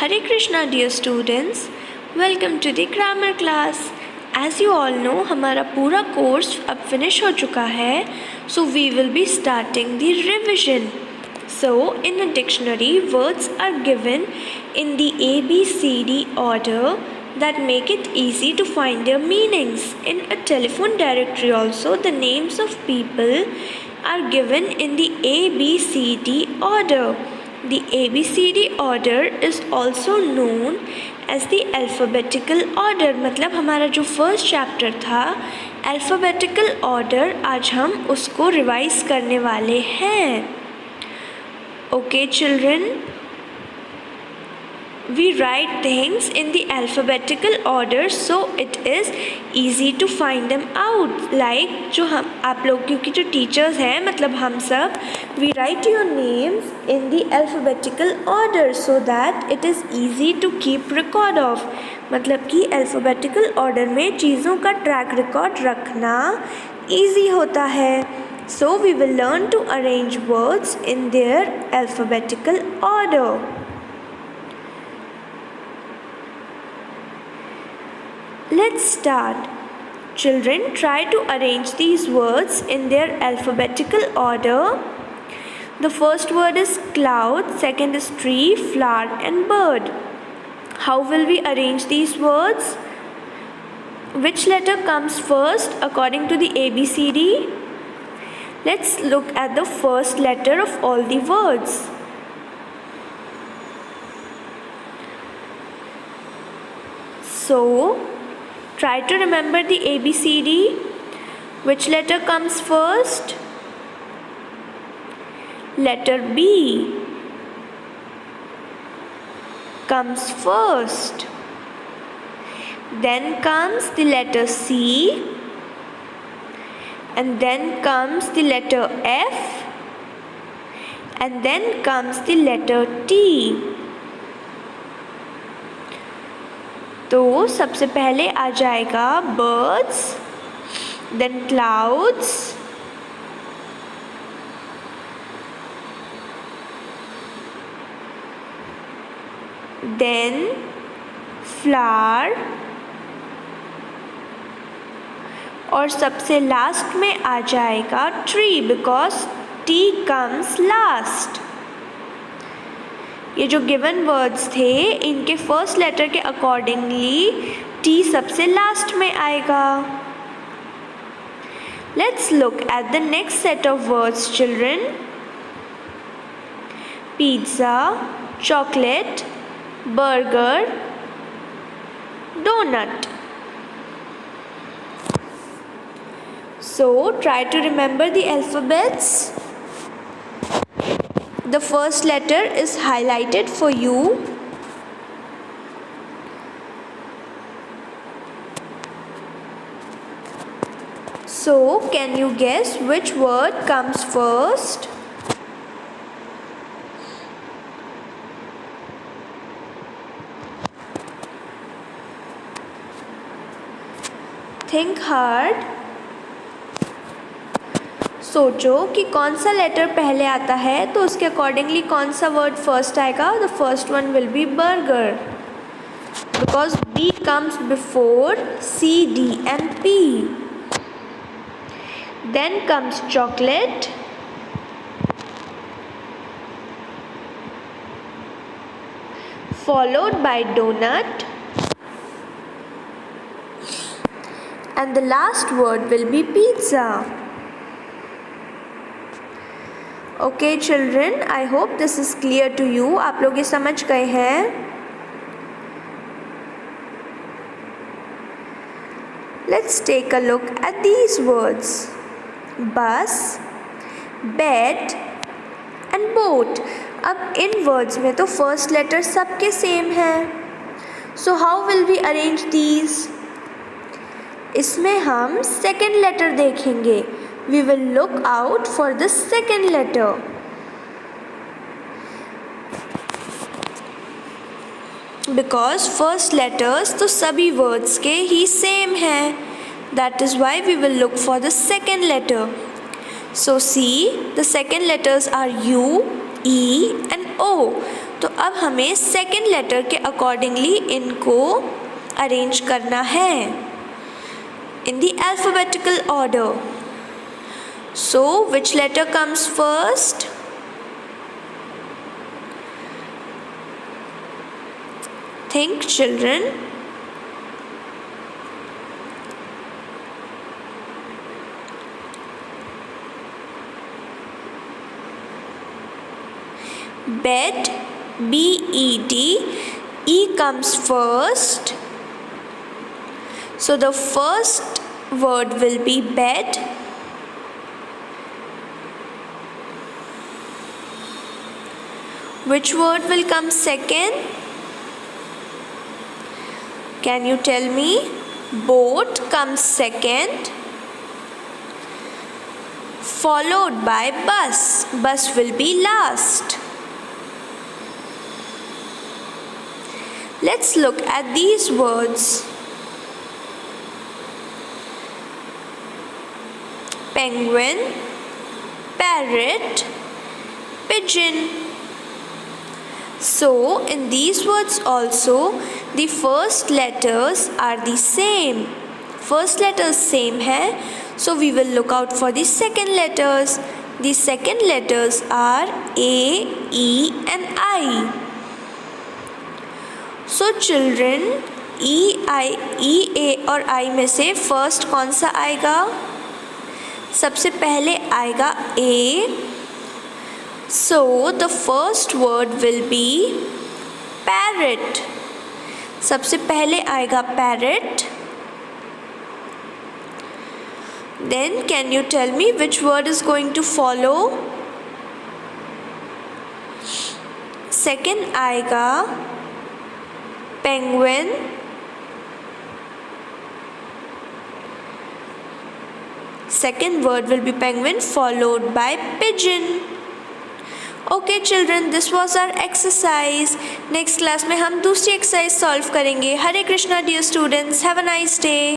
Hare Krishna dear students, welcome to the grammar class. As you all know, हमारा पूरा course अब finish हो चुका है, so we will be starting the revision. So in a dictionary, words are given in the ABCD order that make it easy to find their meanings. In a telephone directory also, the names of people are given in the ABCD order. The ABCD order is also known as the alphabetical order. मतलब हमारा जो first chapter था alphabetical order, आज हम उसको revise करने वाले हैं. Okay children, we write things in the alphabetical order so it is easy to find them out. Like जो हम आप लोग क्योंकि जो टीचर्स हैं मतलब हम सब we write your names in the alphabetical order so that it is easy to keep record of. मतलब कि alphabetical order में चीज़ों का track record रखना easy होता है. So we will learn to arrange words in their alphabetical order. Let's start. Children, try to arrange these words in their alphabetical order. The first word is cloud, second is tree, flower and bird. How will we arrange these words? Which letter comes first according to the ABCD? Let's look at the first letter of all the words. So, try to remember the ABCD. Which letter comes first? Letter B comes first. Then comes the letter C. And then comes the letter F. And then comes the letter T. तो सबसे पहले आ जाएगा birds, then clouds, then flower और सबसे last में आ जाएगा tree because T comes last. ये जो गिवन वर्ड्स थे इनके फर्स्ट लेटर के अकॉर्डिंगली टी सबसे लास्ट में आएगा. Let's look at the next set of words children. Pizza, chocolate, burger, donut. So try to remember the alphabets. The first letter is highlighted for you. So, can you guess which word comes first? Think hard. सोचो कि कौन सा letter पहले आता है तो उसके accordingly कौन सा वर्ड फर्स्ट आएगा. The first one will be burger because B comes before C D and P. Then comes chocolate, followed by donut, and the last word will be pizza. Okay children, I hope this is clear to you. आप लोग ये समझ गए हैं. Let's take a look at these words. Bus, bed and boat. अब इन words में तो first letter सबके same है. So how will we arrange these? इसमें हम second letter देखेंगे. We will look out for the second letter. Because first letters तो सभी words के ही same हैं. That is why we will look for the second letter. So see, the second letters are U, E and O. तो अब हमें second letter के accordingly इनको arrange करना है in the alphabetical order. So which letter comes first? Think, children. Bed, B-E-D, E comes first. So the first word will be bed. Which word will come second? Can you tell me? Boat comes second, followed by bus. Bus will be last. Let's look at these words. Penguin, parrot, pigeon. So in these words also the first letters are the same. First letters same है, so we will look out for the second letters. The second letters are A, E and I. So children, E, A और I में से first कौन सा आएगा? सबसे पहले आएगा A. So the first word will be parrot. सबसे पहले आएगा parrot. Then can you tell me which word is going to follow? Second आएगा penguin. Second word will be penguin followed by pigeon. Okay children, this was our exercise. Next class में हम दूसरी exercise solve करेंगे. Hare Krishna dear students, have a nice day.